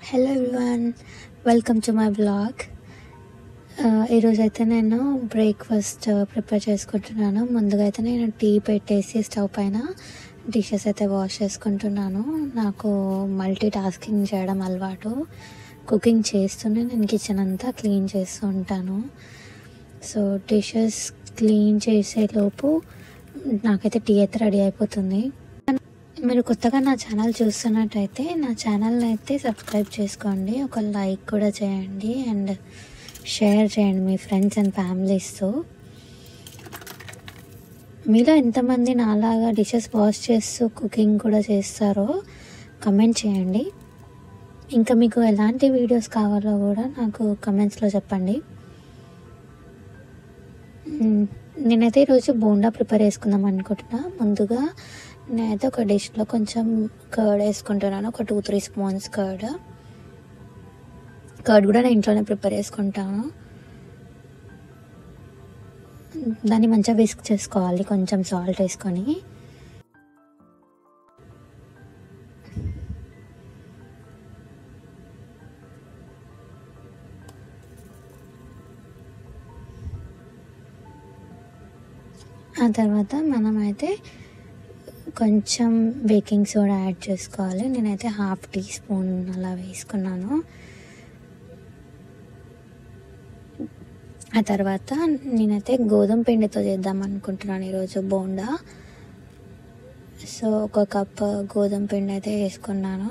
Hello everyone, welcome to my blog. ఈరోజు అయితే నేను బ్రేక్ఫాస్ట్ ప్రిపేర్ చేసుకుంటున్నాను. ముందుగా అయితే నేను టీ పెట్టేసి స్టవ్ పైన డిషెస్ అయితే వాష్ చేసుకుంటున్నాను. నాకు మల్టీ టాస్కింగ్ చేయడం అలవాటు. కుకింగ్ చేస్తూనే నేను కిచెన్ అంతా క్లీన్ చేస్తూ ఉంటాను. సో డిషెస్ క్లీన్ చేసేలోపు నాకైతే టీ అయితే రెడీ అయిపోతుంది. మీరు కొత్తగా నా ఛానల్ చూస్తున్నట్టయితే నా ఛానల్ని అయితే సబ్స్క్రైబ్ చేసుకోండి, ఒక లైక్ కూడా చేయండి అండ్ షేర్ చేయండి మీ ఫ్రెండ్స్ అండ్ ఫ్యామిలీస్తో. మీలో ఎంతమంది నాలాగా డిషెస్ వాష్ చేస్తూ కుకింగ్ కూడా చేస్తారో కమెంట్ చేయండి. ఇంకా మీకు ఎలాంటి వీడియోస్ కావాలో కూడా నాకు కమెంట్స్లో చెప్పండి. నేనైతే ఈరోజు బోండా ప్రిపేర్ చేసుకుందాం అనుకుంటున్నా. ముందుగా నేనైతే ఒక డిష్లో కొంచెం కర్డ్ వేసుకుంటున్నాను, ఒక 2-3 స్పూన్స్ కర్డ్ కూడా నేను ఇంట్లోనే ప్రిపేర్ చేసుకుంటాను. దాన్ని మంచిగా విస్క్ చేసుకోవాలి కొంచెం సాల్ట్ వేసుకొని. ఆ తర్వాత మనమైతే కొంచెం బేకింగ్ సోడా యాడ్ చేసుకోవాలి. నేనైతే 1/2 టీ స్పూన్ అలా వేసుకున్నాను. ఆ తర్వాత నేనైతే గోధుమ పిండితో చేద్దాం అనుకుంటున్నాను ఈరోజు బోండా. సో 1 కప్ గోధుమ పిండి అయితే వేసుకున్నాను.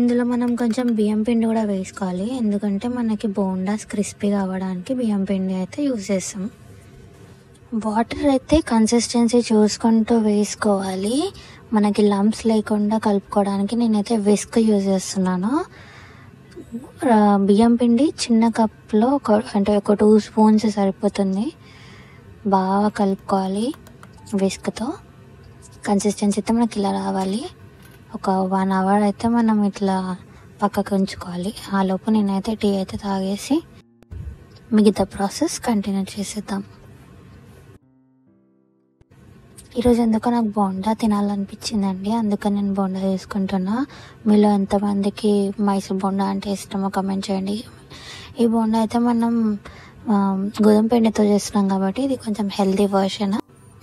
ఇందులో మనం కొంచెం బియ్యం పిండి కూడా వేసుకోవాలి, ఎందుకంటే మనకి బోండాస్ క్రిస్పీగా అవ్వడానికి బియ్యం పిండి అయితే యూజ్ చేస్తాం. వాటర్ అయితే కన్సిస్టెన్సీ చూసుకుంటూ వేసుకోవాలి, మనకి లంప్స్ లేకుండా కలుపుకోవడానికి నేనైతే విస్క్ యూజ్ చేస్తున్నాను. బియ్యం పిండి చిన్న కప్లో అంటే ఒక 2 స్పూన్స్ సరిపోతుంది. బాగా కలుపుకోవాలి విస్క్తో. కన్సిస్టెన్సీ అయితే మనకి ఇలా రావాలి. ఒక 1 అవర్ అయితే మనం ఇట్లా పక్కకు ఉంచుకోవాలి. ఆ లోపు నేనైతే టీ అయితే తాగేసి మిగతా ప్రాసెస్ కంటిన్యూ చేసేద్దాం. ఈరోజు ఎందుకో నాకు బోండా తినాలనిపించిందండి, అందుకని నేను బోండా చేసుకుంటున్నా. మీలో ఎంతమందికి మైసూర్ బోండా అంటే ఇష్టమో కమెంట్ చేయండి. ఈ బోండా అయితే మనం గోధుమ పిండితో చేస్తున్నాం కాబట్టి ఇది కొంచెం హెల్తీ వర్షన్.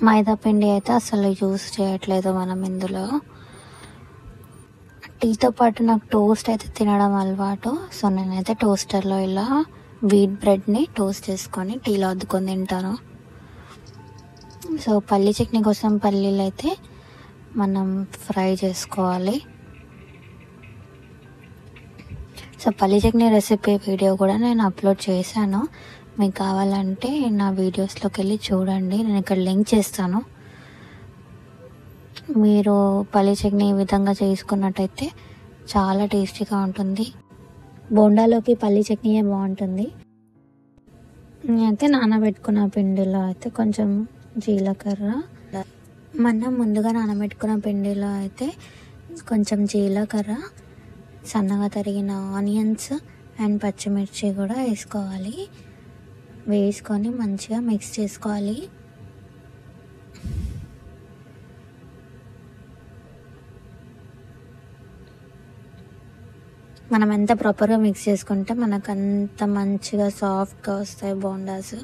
మైదా పిండి అయితే అసలు యూస్ చేయట్లేదు మనం ఇందులో. టీతో పాటు నాకు టోస్ట్ అయితే తినడం అలవాటు. సో నేనైతే టోస్టర్లో ఇలా వీట్ బ్రెడ్ని టోస్ట్ చేసుకొని టీలో అద్దుకొని తింటాను. సో పల్లీ చట్నీ కోసం పల్లీలు అయితే మనం ఫ్రై చేసుకోవాలి. సో పల్లీ చట్నీ రెసిపీ వీడియో కూడా నేను అప్లోడ్ చేశాను. మీకు కావాలంటే నా వీడియోస్లోకి వెళ్ళి చూడండి, నేను ఇక్కడ లింక్ చేస్తాను. మీరు పల్లీ చట్నీ ఈ విధంగా చేసుకున్నట్టయితే చాలా టేస్టీగా ఉంటుంది. బోండాలోకి పల్లీ చట్నీయే బాగుంటుంది. నేనైతే నానబెట్టుకున్న పిండిలో అయితే కొంచెం జీలకర్ర, మనం ముందుగా నానబెట్టుకున్న పిండిలో అయితే కొంచెం జీలకర్ర, సన్నగా తరిగిన ఆనియన్స్ అండ్ పచ్చిమిర్చి కూడా వేసుకోవాలి. వేసుకొని మంచిగా మిక్స్ చేసుకోవాలి. మనం ఎంత ప్రాపర్గా మిక్స్ చేసుకుంటే మనకు అంత మంచిగా సాఫ్ట్గా వస్తాయి బోండాస్.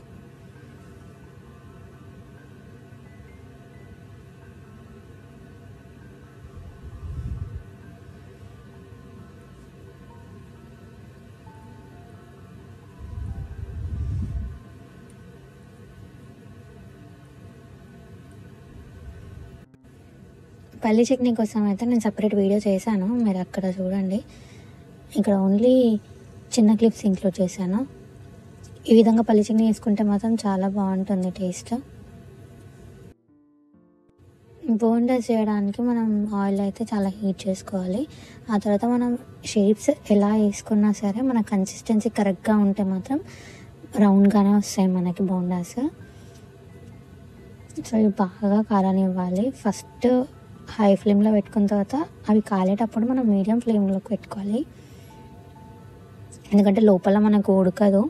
పల్లీ చట్నీ కోసం అయితే నేను సపరేట్ వీడియో చేశాను, మీరు అక్కడ చూడండి. ఇక్కడ ఓన్లీ చిన్న క్లిప్స్ ఇంక్లూడ్ చేశాను. ఈ విధంగా పల్లీ చట్నీ వేసుకుంటే మాత్రం చాలా బాగుంటుంది టేస్ట్. బోండా చేయడానికి మనం ఆయిల్ అయితే చాలా హీట్ చేసుకోవాలి. ఆ తర్వాత మనం షేప్స్ ఎలా వేసుకున్నా సరే మన కన్సిస్టెన్సీ కరెక్ట్గా ఉంటే మాత్రం రౌండ్గానే వస్తాయి మనకి బోండాస్. సో ఇవి బాగా కాలనివ్వాలి. ఫస్ట్ హై ఫ్లేమ్లో పెట్టుకున్న తర్వాత అవి కాలేటప్పుడు మనం మీడియం ఫ్లేమ్లోకి పెట్టుకోవాలి, ఎందుకంటే లోపల మనకు ఉడకదు.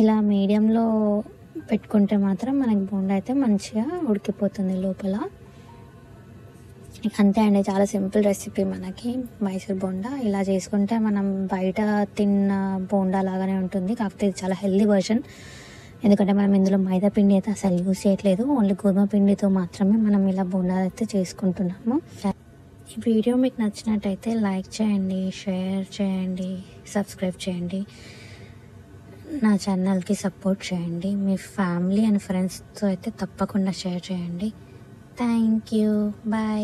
ఇలా మీడియంలో పెట్టుకుంటే మాత్రం మనకి బోండా అయితే మంచిగా ఉడికిపోతుంది లోపల. అంతే అండి, చాలా సింపుల్ రెసిపీ. మనకి మైసూర్ బోండా ఇలా చేసుకుంటే మనం బయట తిన్న బోండా లాగానే ఉంటుంది, కాకపోతే ఇది చాలా హెల్దీ వర్షన్. ఎందుకంటే మనం ఇందులో మైదా పిండి అయితే అసలు యూజ్ చేయట్లేదు, ఓన్లీ గోధుమ పిండితో మాత్రమే మనం ఇలా బోండా అయితే చేసుకుంటున్నాము. ఈ వీడియో మీకు నచ్చినట్టయితే లైక్ చేయండి, షేర్ చేయండి, సబ్స్క్రైబ్ చేయండి, నా ఛానల్కి సపోర్ట్ చేయండి. మీ ఫ్యామిలీ అండ్ ఫ్రెండ్స్తో అయితే తప్పకుండా షేర్ చేయండి. Thank you, bye.